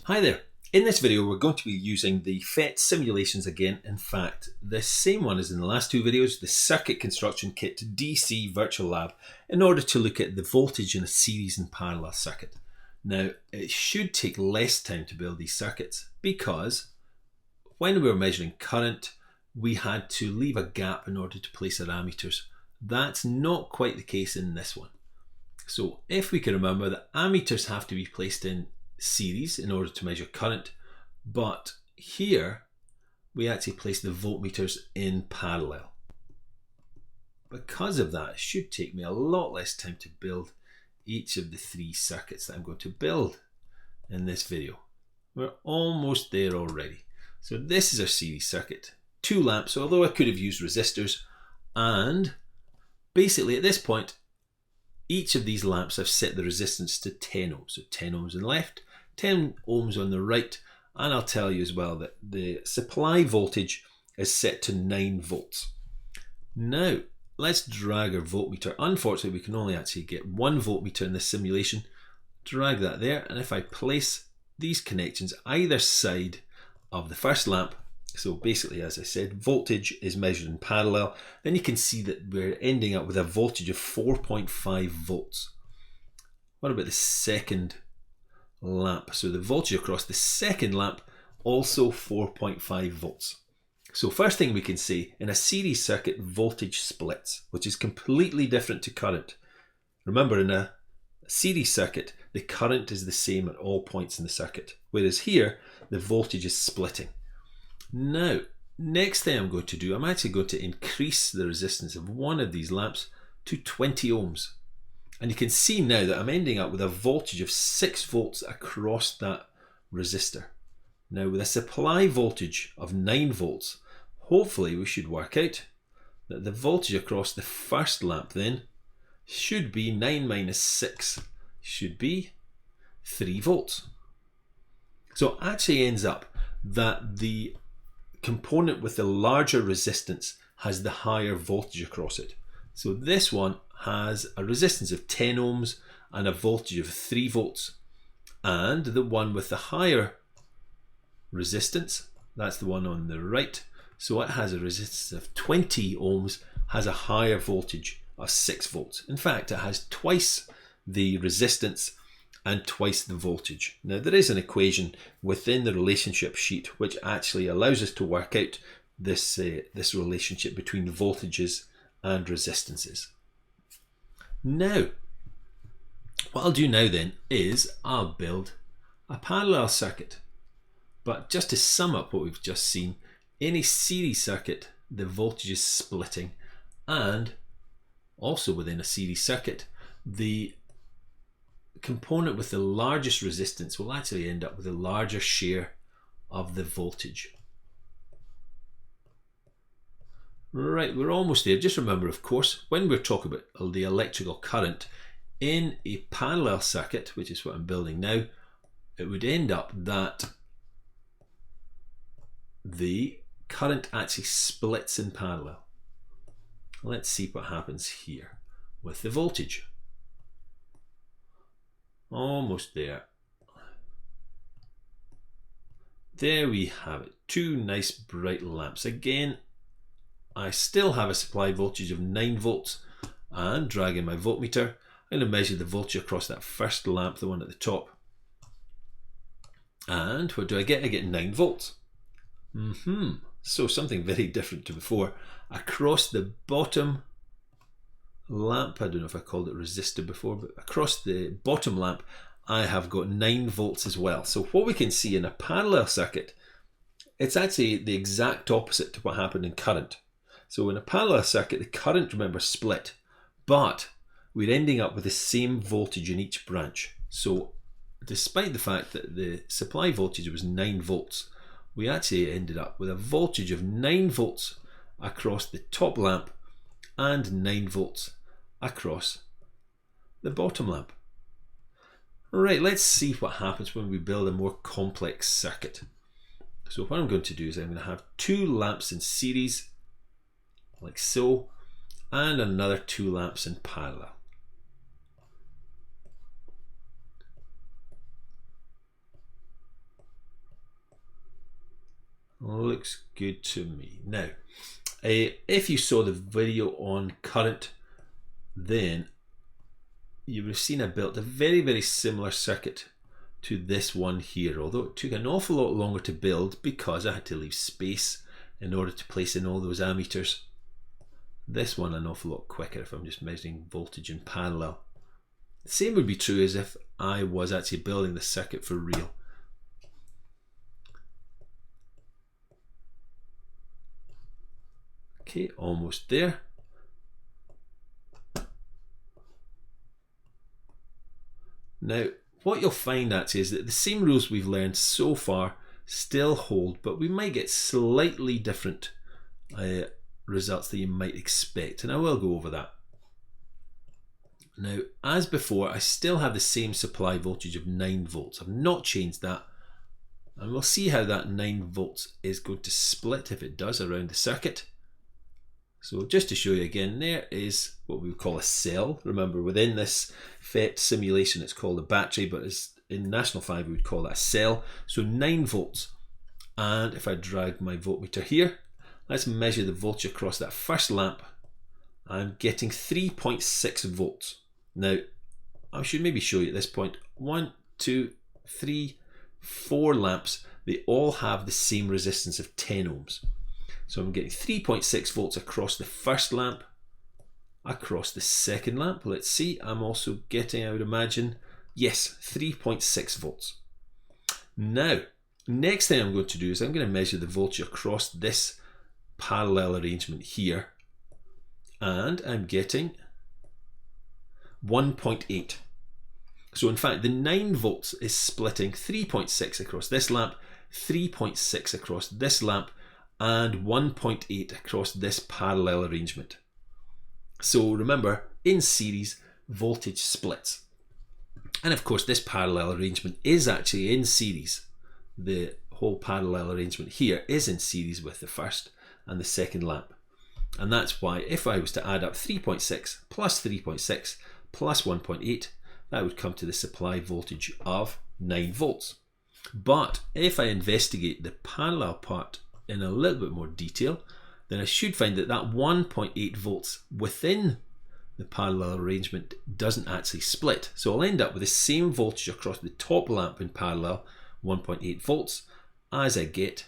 Hi there. In this video we're going to be using the phet simulations again. In fact, the same one as in the last two videos, the Circuit Construction Kit DC Virtual Lab, in order to look at the voltage in a series and parallel circuit. Now, it should take less time to build these circuits because when we were measuring current, we had to leave a gap in order to place our ammeters. That's not quite the case in this one. So if we can remember that ammeters have to be placed in series in order to measure current, but here we actually place the voltmeters in parallel. Because of that, it should take me a lot less time to build each of the three circuits that I'm going to build in this video. We're almost there already. So this is our series circuit, 2 lamps, although I could have used resistors, and basically at this point each of these lamps I've set the resistance to 10 ohms. So 10 ohms on the left, 10 ohms on the right, and I'll tell you as well that the supply voltage is set to 9 volts. Now, let's drag our voltmeter. Unfortunately, we can only actually get 1 voltmeter in this simulation. Drag that there, and if I place these connections either side of the first lamp, so basically, as I said, voltage is measured in parallel, then you can see that we're ending up with a voltage of 4.5 volts. What about the second lamp? So the voltage across the second lamp, also 4.5 volts. So first thing we can see, in a series circuit, voltage splits, which is completely different to current. Remember, in a series circuit, the current is the same at all points in the circuit, whereas here, the voltage is splitting. Now, next thing I'm going to do, I'm actually going to increase the resistance of one of these lamps to 20 ohms. And you can see now that I'm ending up with a voltage of 6 volts across that resistor. Now, with a supply voltage of 9 volts, hopefully we should work out that the voltage across the first lamp then should be 9 minus 6, should be 3 volts. So it actually ends up that the component with the larger resistance has the higher voltage across it. So this one has a resistance of 10 ohms and a voltage of 3 volts. And the one with the higher resistance, that's the one on the right, so it has a resistance of 20 ohms, has a higher voltage of 6 volts. In fact, it has twice the resistance and twice the voltage. Now, there is an equation within the relationship sheet which actually allows us to work out this relationship between voltages and resistances. Now, what I'll do now then is I'll build a parallel circuit. But just to sum up what we've just seen, in a series circuit, the voltage is splitting, and also within a series circuit, the component with the largest resistance will actually end up with a larger share of the voltage. Right, we're almost there. Just remember, of course, when we're talking about the electrical current in a parallel circuit, which is what I'm building now, it would end up that the current actually splits in parallel. Let's see what happens here with the voltage. Almost there. There we have it. 2 nice bright lamps. Again, I still have a supply voltage of 9 volts, and dragging my voltmeter, I'm going to measure the voltage across that first lamp, the one at the top. And what do I get? I get 9 volts. So something very different to before. Across the bottom lamp, I don't know if I called it resistor before, but across the bottom lamp I have got 9 volts as well. So what we can see in a parallel circuit, it's actually the exact opposite to what happened in current. So in a parallel circuit, the current, remember, split, but we're ending up with the same voltage in each branch. So despite the fact that the supply voltage was 9 volts, we actually ended up with a voltage of 9 volts across the top lamp and 9 volts across the bottom lamp. Right, let's see what happens when we build a more complex circuit. So what I'm going to do is I'm going to have 2 lamps in series, like so, and another 2 lamps in parallel. Looks good to me. Now, if you saw the video on current, then you would have seen I built a very, very similar circuit to this one here, although it took an awful lot longer to build because I had to leave space in order to place in all those ammeters. This one an awful lot quicker if I'm just measuring voltage in parallel. The same would be true as if I was actually building the circuit for real. Okay, almost there. Now, what you'll find actually is that the same rules we've learned so far still hold, but we might get slightly different results that you might expect, and I will go over that. Now, as before, I still have the same supply voltage of 9 volts. I've not changed that, and we'll see how that 9 volts is going to split if it does around the circuit. So just to show you again, there is what we would call a cell. Remember, within this phet simulation it's called a battery, but in National 5 we would call that a cell. So 9 volts, and if I drag my voltmeter here, let's measure the voltage across that first lamp. I'm getting 3.6 volts. Now, I should maybe show you at this point, 1, 2, 3, 4 lamps, they all have the same resistance of 10 ohms. So I'm getting 3.6 volts across the first lamp, across the second lamp. Let's see, I'm also getting, I would imagine, yes, 3.6 volts. Now, next thing I'm going to do is I'm going to measure the voltage across this parallel arrangement here, and I'm getting 1.8. So in fact, the 9 volts is splitting 3.6 across this lamp, 3.6 across this lamp, and 1.8 across this parallel arrangement. So remember, in series, voltage splits. And of course, this parallel arrangement is actually in series. The whole parallel arrangement here is in series with the first and the second lamp. And that's why if I was to add up 3.6 plus 3.6 plus 1.8, that would come to the supply voltage of 9 volts. But if I investigate the parallel part in a little bit more detail, then I should find that that 1.8 volts within the parallel arrangement doesn't actually split. So I'll end up with the same voltage across the top lamp in parallel, 1.8 volts, as I get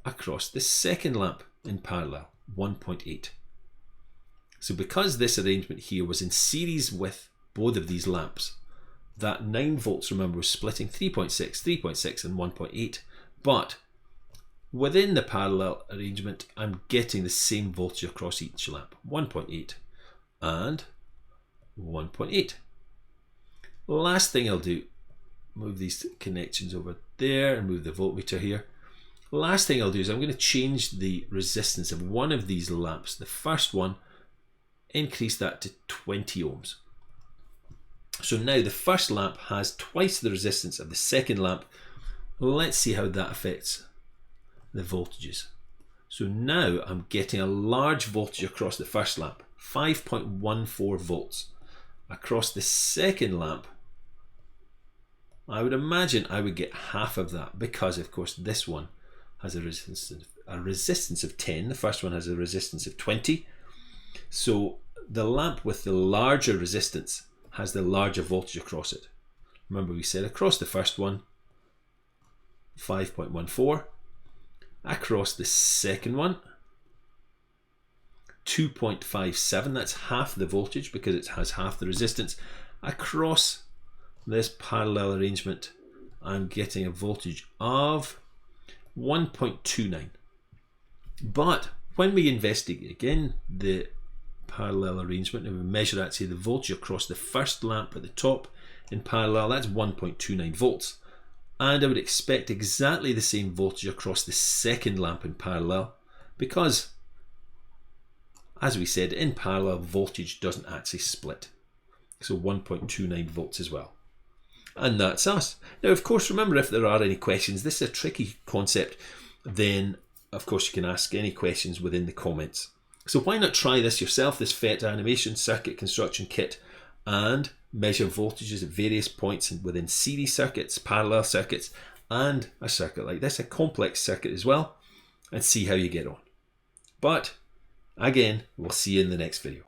across the second lamp in parallel, 1.8. So because this arrangement here was in series with both of these lamps, that 9 volts, remember, was splitting 3.6, 3.6 and 1.8, but within the parallel arrangement, I'm getting the same voltage across each lamp, 1.8 and 1.8. Last thing I'll do, move these connections over there and move the voltmeter here. Last thing I'll do is I'm going to change the resistance of one of these lamps, the first one, increase that to 20 ohms. So now the first lamp has twice the resistance of the second lamp. Let's see how that affects the voltages. So now I'm getting a large voltage across the first lamp, 5.14 volts. Across the second lamp, I would imagine I would get half of that, because of course this one has a resistance of 10, the first one has a resistance of 20. So the lamp with the larger resistance has the larger voltage across it. Remember, we said across the first one, 5.14. Across the second one, 2.57, that's half the voltage because it has half the resistance. Across this parallel arrangement, I'm getting a voltage of 1.29. But when we investigate again the parallel arrangement and we measure actually the voltage across the first lamp at the top in parallel, that's 1.29 volts. And I would expect exactly the same voltage across the second lamp in parallel, because, as we said, in parallel voltage doesn't actually split. So 1.29 volts as well. And that's us. Now, of course, remember, if there are any questions, this is a tricky concept, then of course you can ask any questions within the comments. So why not try this yourself, this phet animation circuit construction kit, and measure voltages at various points within series circuits, parallel circuits, and a circuit like this, a complex circuit as well. and see how you get on. But again, we'll see you in the next video.